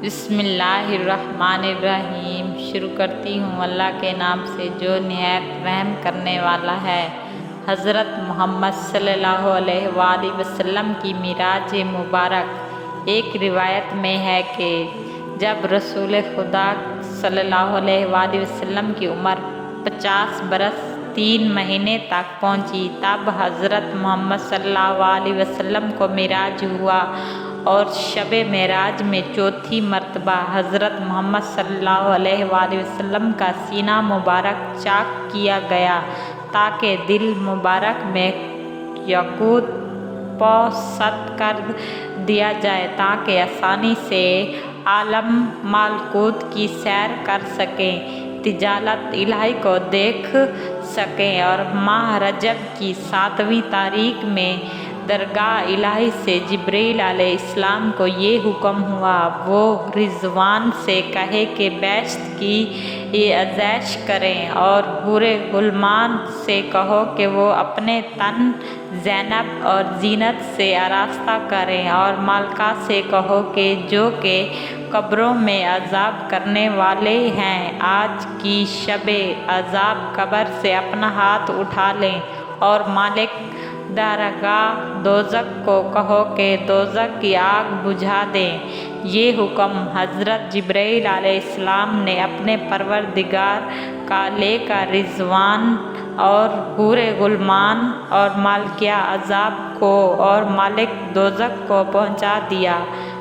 بسم اللہ الرحمن الرحیم۔ شروع کرتی ہوں اللہ کے نام سے جو نہایت رحم کرنے والا ہے۔ حضرت محمد صلی اللہ علیہ وآلہ وسلم کی معراج مبارک۔ ایک روایت میں ہے کہ جب رسول خدا صلی اللہ علیہ وآلہ وسلم کی عمر 50 برس 3 مہینے تک پہنچی، تب حضرت محمد صلی اللہ علیہ وسلم کو معراج ہوا، اور شب معراج میں چوتھی مرتبہ حضرت محمد صلی اللہ علیہ وآلہ وسلم کا سینہ مبارک چاک کیا گیا تاکہ دل مبارک میں یاقوت پوست کر دیا جائے تاکہ آسانی سے عالم ملکوت کی سیر کر سکیں، تجلیات الہی کو دیکھ سکیں، اور ماہ رجب کی 7ویں تاریخ میں درگاہ الہی سے جبرائیل علیہ السلام کو یہ حکم ہوا، وہ رضوان سے کہے کہ بیشت کی افزائش کریں، اور حور غلمان سے کہو کہ وہ اپنے تن زینت اور زینت سے آراستہ کریں، اور ملائکہ سے کہو کہ جو کہ قبروں میں عذاب کرنے والے ہیں، آج کی شب عذاب قبر سے اپنا ہاتھ اٹھا لیں، اور مالک درگاہ دوزخ کو کہو کہ دوزخ کی آگ بجھا دیں۔ یہ حکم حضرت جبرائیل علیہ السلام نے اپنے پروردگار کا لے کر رضوان اور حور غلمان اور ملائکہ عذاب کو اور مالک دوزخ کو پہنچا دیا۔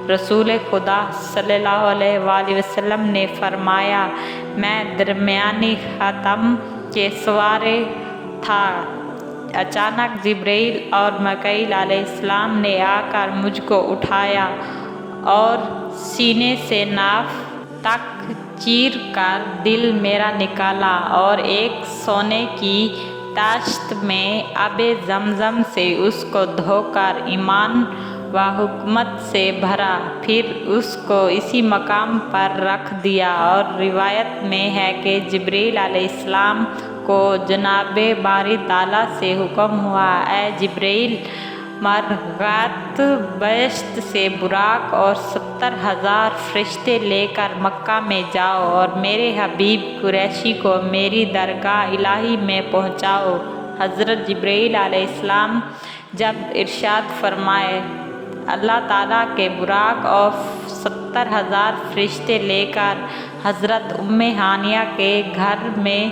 رسول خدا صلی اللہ علیہ وآلہ وسلم نے فرمایا، میں درمیانی خاتم کے سوار تھا، اچانک جبرائیل اور میکائیل علیہ السلام نے آ کر مجھ کو اٹھایا اور سینے سے ناف تک چیر کر دل میرا نکالا، اور ایک سونے کی طاشت میں آب زمزم سے اس کو دھو کر ایمان و حکمت سے بھرا، پھر اس کو اسی مقام پر رکھ دیا۔ اور روایت میں ہے کہ جبرائیل علیہ السلام کو جناب باری تعالیٰ سے حکم ہوا، اے جبرائیل، مرغات بہشت سے براق اور 70,000 فرشتے لے کر مکہ میں جاؤ، اور میرے حبیب قریشی کو میری درگاہ الہی میں پہنچاؤ۔ حضرت جبرائیل علیہ السلام جب ارشاد فرمائے، اللہ تعالیٰ کے براق اور 70,000 فرشتے لے کر حضرت ام ہانیہ کے گھر میں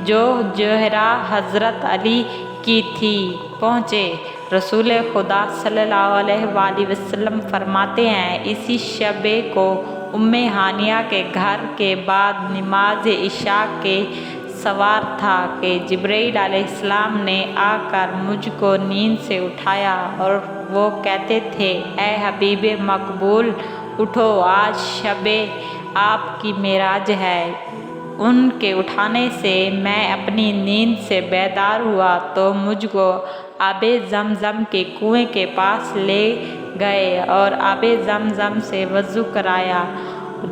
جو جوہرہ حضرت علی کی تھی پہنچے، رسول خدا صلی اللہ علیہ وآلہ وسلم فرماتے ہیں، اسی شب کو ام ہانیہ کے گھر کے بعد نماز عشاء کے سوار تھا کہ جبرائیل علیہ السلام نے آ کر مجھ کو نیند سے اٹھایا، اور وہ کہتے تھے، اے حبیب مقبول، اٹھو، آج شب آپ کی معراج ہے۔ ان کے اٹھانے سے میں اپنی نیند سے بیدار ہوا تو مجھ کو آب زمزم کے کنویں کے پاس لے گئے اور آب زمزم سے وضو کرایا،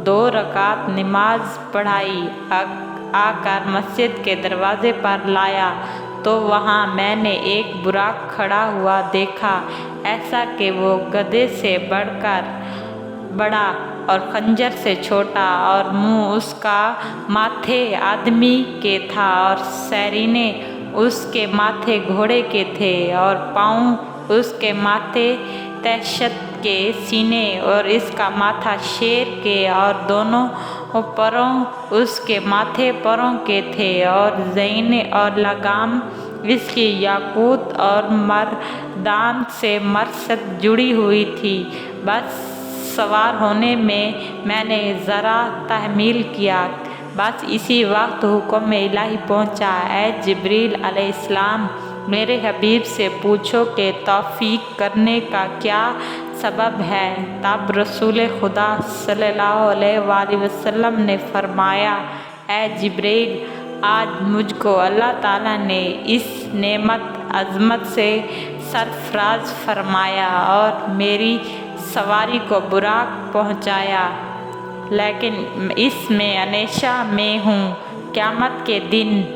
2 رکعت نماز پڑھائی، آ کر مسجد کے دروازے پر لایا تو وہاں میں نے ایک براق کھڑا ہوا دیکھا، ایسا کہ وہ گدھے سے بڑھ کر بڑا اور خنجر سے چھوٹا، اور منہ اس کا ماتھے آدمی کے تھا، اور سرینے اس کے ماتھے گھوڑے کے تھے، اور پاؤں اس کے ماتھے دہشت کے سینے، اور اس کا ماتھا شیر کے، اور دونوں پروں اس کے ماتھے پروں کے تھے، اور زینے اور لگام اس کی یاقوت اور مردان سے مرصد جڑی ہوئی تھی۔ بس سوار ہونے میں نے ذرا تحمل کیا، بس اسی وقت حکم الہی پہنچا، اے جبرائیل علیہ السلام، میرے حبیب سے پوچھو کہ توفیق کرنے کا کیا سبب ہے۔ تب رسول خدا صلی اللہ علیہ وآلہ وسلم نے فرمایا، اے جبرائیل، آج مجھ کو اللہ تعالیٰ نے اس نعمت عظمت سے سرفراز فرمایا اور میری سواری کو براق پہنچایا، لیکن اس میں اندیشہ میں ہوں، قیامت کے دن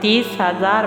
30,000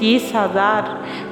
30,000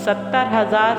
70,000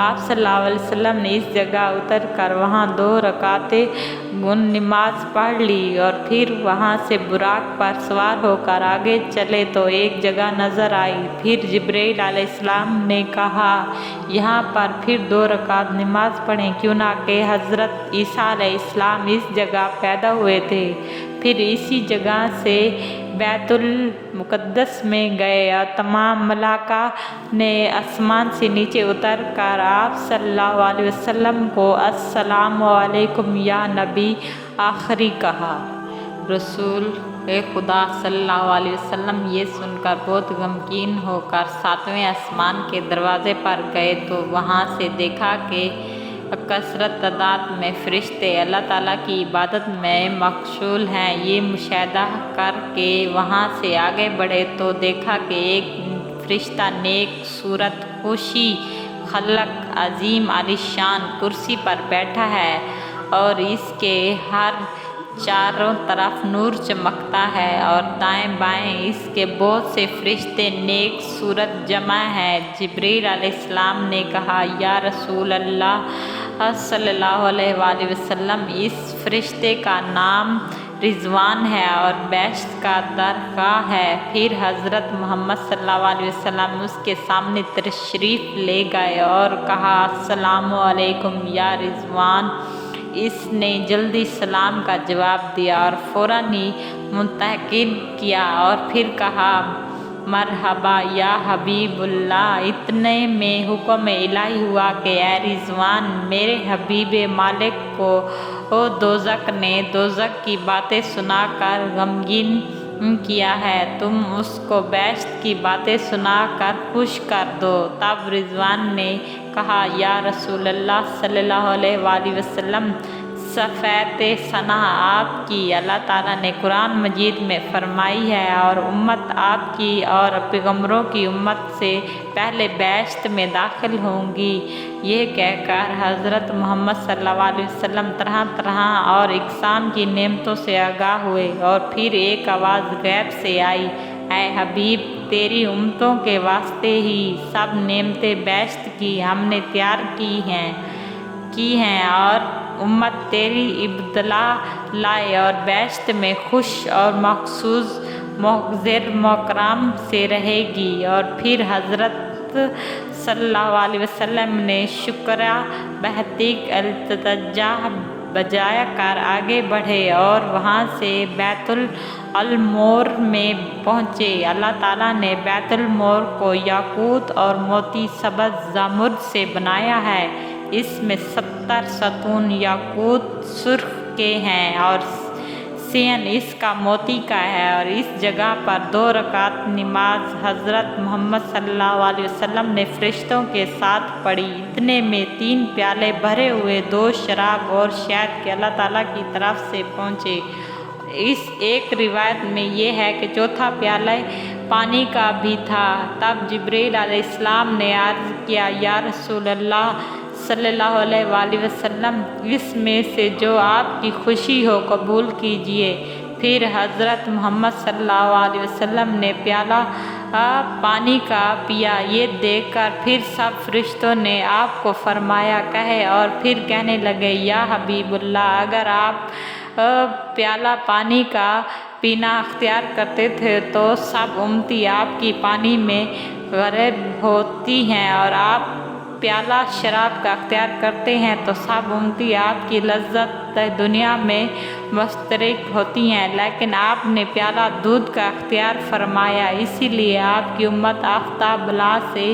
آپ صلی اللہ علیہ وسلم نے اس جگہ اتر کر وہاں 2 رکعتیں نماز پڑھ لی اور پھر وہاں سے براق پر سوار ہو کر آگے چلے تو ایک جگہ نظر آئی۔ پھر جبرائیل علیہ السلام نے کہا یہاں پر پھر 2 رکعت نماز پڑھیں، کیوں نہ کہ حضرت عیسیٰ علیہ السلام اس جگہ پیدا ہوئے تھے۔ پھر اسی جگہ سے بیت المقدس میں گئے اور تمام ملائکہ نے آسمان سے نیچے اتر کر آپ صلی اللہ علیہ وسلم کو السلام علیکم یا نبی آخری کہا۔ رسول خدا صلی اللہ علیہ وسلم یہ سن کر بہت غمگین ہو کر 7ویں آسمان کے دروازے پر گئے تو وہاں سے دیکھا کہ کثرت تعداد میں فرشتے اللہ تعالیٰ کی عبادت میں مشغول ہیں۔ یہ مشاہدہ کر کے وہاں سے آگے بڑھے تو دیکھا کہ ایک فرشتہ نیک صورت خوشی خلق عظیم عالیشان کرسی پر بیٹھا ہے اور اس کے ہر چاروں طرف نور چمکتا ہے اور دائیں بائیں اس کے بہت سے فرشتے نیک صورت جمع ہیں۔ جبرائیل علیہ السلام نے کہا یا رسول اللہ صلی اللہ علیہ وآلہ وسلم اس فرشتے کا نام رضوان ہے اور بہشت کا درگاہ ہے۔ پھر حضرت محمد صلی اللہ علیہ وسلم اس کے سامنے تشریف لے گئے اور کہا السلام علیکم یا رضوان۔ اس نے جلدی سلام کا جواب دیا اور فوراً ہی منتقل کیا اور پھر کہا مرحبا یا حبیب اللہ۔ اتنے میں حکم الہی ہوا کہ اے رضوان، میرے حبیب مالک کو دوزخ نے دوزخ کی باتیں سنا کر غمگین کیا ہے، تم اس کو بہشت کی باتیں سنا کر خوش کر دو۔ تب رضوان نے کہا یا رسول اللہ صلی اللہ علیہ وآلہ وسلم، صفات ثنا آپ کی اللہ تعالیٰ نے قرآن مجید میں فرمائی ہے اور امت آپ کی اور پیغمبروں کی امت سے پہلے بہشت میں داخل ہوں گی۔ یہ کہہ کر حضرت محمد صلی اللہ علیہ وسلم طرح طرح اور اقسام کی نعمتوں سے آگاہ ہوئے اور پھر ایک آواز غیب سے آئی، اے حبیب، تیری امتوں کے واسطے ہی سب نعمتیں بہشت کی ہم نے تیار کی ہیں اور امت تیری ابتلا لائے اور بہشت میں خوش اور مخصوص مؤثر مکرم سے رہے گی۔ اور پھر حضرت صلی اللہ علیہ وسلم نے شکریہ بہتیک التجا بجایا کر آگے بڑھے اور وہاں سے بیت المعمور میں پہنچے۔ اللہ تعالیٰ نے بیت المعمور کو یاقوت اور موتی سبز زمرد سے بنایا ہے۔ اس میں 70 ستون یاقوت سرخ کے ہیں اور سین اس کا موتی کا ہے۔ اور اس جگہ پر 2 رکعت نماز حضرت محمد صلی اللہ علیہ وسلم نے فرشتوں کے ساتھ پڑھی۔ اتنے میں 3 پیالے بھرے ہوئے 2 شراب اور شہد کے اللہ تعالیٰ کی طرف سے پہنچے۔ اس ایک روایت میں یہ ہے کہ 4تھا پیالہ پانی کا بھی تھا۔ تب جبرائیل علیہ السلام نے عرض کیا یا رسول اللہ صلی اللہ علیہ وآلہ وسلم، اس میں سے جو آپ کی خوشی ہو قبول کیجئے۔ پھر حضرت محمد صلی اللہ علیہ وسلم نے پیالہ پانی کا پیا۔ یہ دیکھ کر پھر سب فرشتوں نے آپ کو فرمایا کہے اور پھر کہنے لگے یا حبیب اللہ، اگر آپ پیالہ پانی کا پینا اختیار کرتے تھے تو سب امتی آپ کی پانی میں غرق ہوتی ہیں، اور آپ پیالہ شراب کا اختیار کرتے ہیں تو سب امتی آپ کی لذت دنیا میں مشترک ہوتی ہیں، لیکن آپ نے پیالہ دودھ کا اختیار فرمایا، اسی لیے آپ کی امت آفتاب بلا سے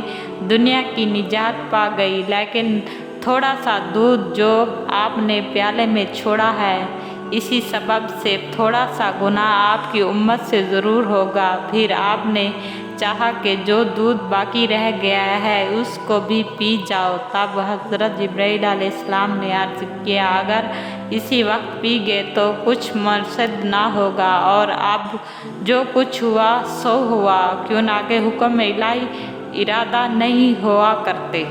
دنیا کی نجات پا گئی۔ لیکن تھوڑا سا دودھ جو آپ نے پیالے میں چھوڑا ہے، اسی سبب سے تھوڑا سا گناہ آپ کی امت سے ضرور ہوگا۔ پھر آپ نے چاہا کہ جو دودھ باقی رہ گیا ہے اس کو بھی پی جاؤ۔ تب حضرت جبرائیل علیہ السلام نے عرض کیا اگر اسی وقت پی گئے تو کچھ مرصد نہ ہوگا، اور اب جو کچھ ہوا سو ہوا، کیوں نہ کہ حکم الہی ارادہ نہیں ہوا کرتے۔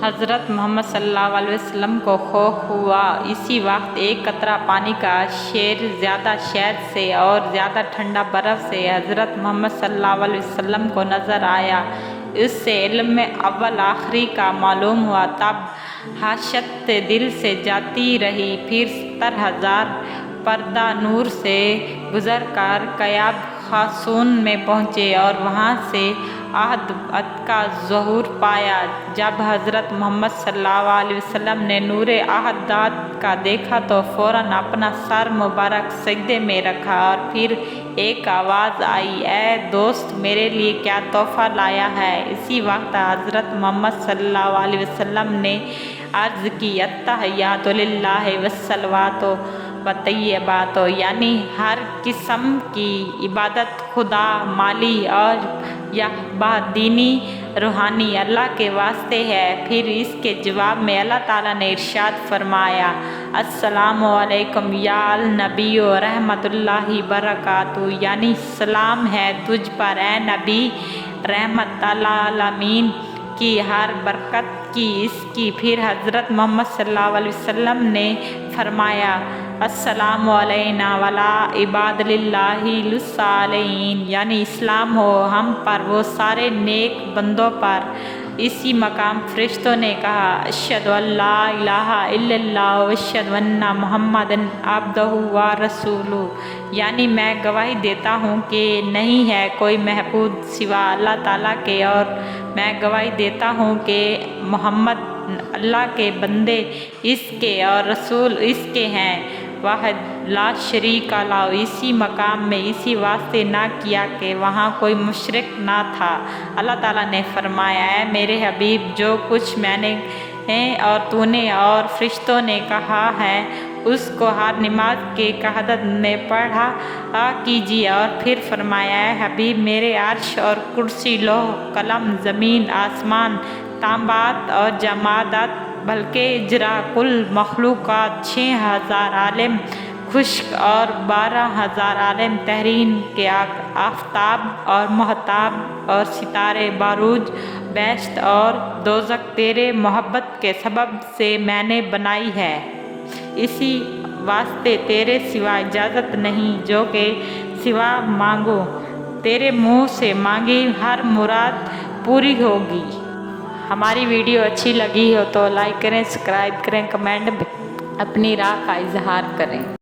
حضرت محمد صلی اللہ علیہ وسلم کو خوف ہوا۔ اسی وقت ایک قطرہ پانی کا شیر زیادہ شہد سے اور زیادہ ٹھنڈا برف سے حضرت محمد صلی اللہ علیہ وسلم کو نظر آیا۔ اس سے علم اول آخری کا معلوم ہوا، تب حاشت دل سے جاتی رہی، پھر 70,000 پردہ نور سے گزر کر قیاب خاصون میں پہنچے اور وہاں سے عہد کا ظہور پایا۔ جب حضرت محمد صلی اللہ علیہ وسلم نے نور عہد کا دیکھا تو فوراً اپنا سر مبارک سجدے میں رکھا اور پھر ایک آواز آئی، اے دوست، میرے لیے کیا تحفہ لایا ہے؟ اسی وقت حضرت محمد صلی اللہ علیہ وسلم نے عرض کی، التحیات للہ والصلوات والطیبات، یعنی ہر قسم کی عبادت خدا، مالی اور یا دینی روحانی، اللہ کے واسطے ہے۔ پھر اس کے جواب میں اللہ تعالیٰ نے ارشاد فرمایا، السلام علیکم یا النبی و رحمۃ اللہ وبرکاتہ، یعنی سلام ہے تجھ پر اے نبی، رحمت العالمین کی ہر برکت کی اس کی۔ پھر حضرت محمد صلی اللہ علیہ وسلم نے فرمایا، السلام علینا وعلی عباد اللہ الصالحین، یعنی اسلام ہو ہم پر وہ سارے نیک بندوں پر۔ اسی مقام فرشتوں نے کہا، اشہد ان لا الہ الا اللہ و اشہد ان محمد عبدہ و رسولہ، یعنی میں گواہی دیتا ہوں کہ نہیں ہے کوئی معبود سوا اللہ تعالیٰ کے، اور میں گواہی دیتا ہوں کہ محمد اللہ کے بندے اس کے اور رسول اس کے ہیں، واحد لا شریک لہ۔ اسی مقام میں اسی واسطے نہ کیا کہ وہاں کوئی مشرک نہ تھا۔ اللہ تعالیٰ نے فرمایا، اے میرے حبیب، جو کچھ میں نے اور تو نے اور فرشتوں نے کہا ہے اس کو ہر نماز کے قعدت میں پڑھا کیجیے۔ اور پھر فرمایا، اے حبیب، میرے عرش اور کرسی، لوح قلم، زمین آسمان، تامبات اور جمادات، بلکہ اجرا کل مخلوقات، 6,000 عالم خشک اور 12,000 عالم تحرین کے آفتاب اور مہتاب اور ستارے، باروج، بہشت اور دوزخ تیرے محبت کے سبب سے میں نے بنائی ہے، اسی واسطے تیرے سوا اجازت نہیں جو کہ سوا مانگو تیرے منہ سے مانگی ہر مراد پوری ہوگی۔ ہماری ویڈیو اچھی لگی ہو تو لائک کریں، سبسکرائب کریں، کمنٹ اپنی رائے کا اظہار کریں۔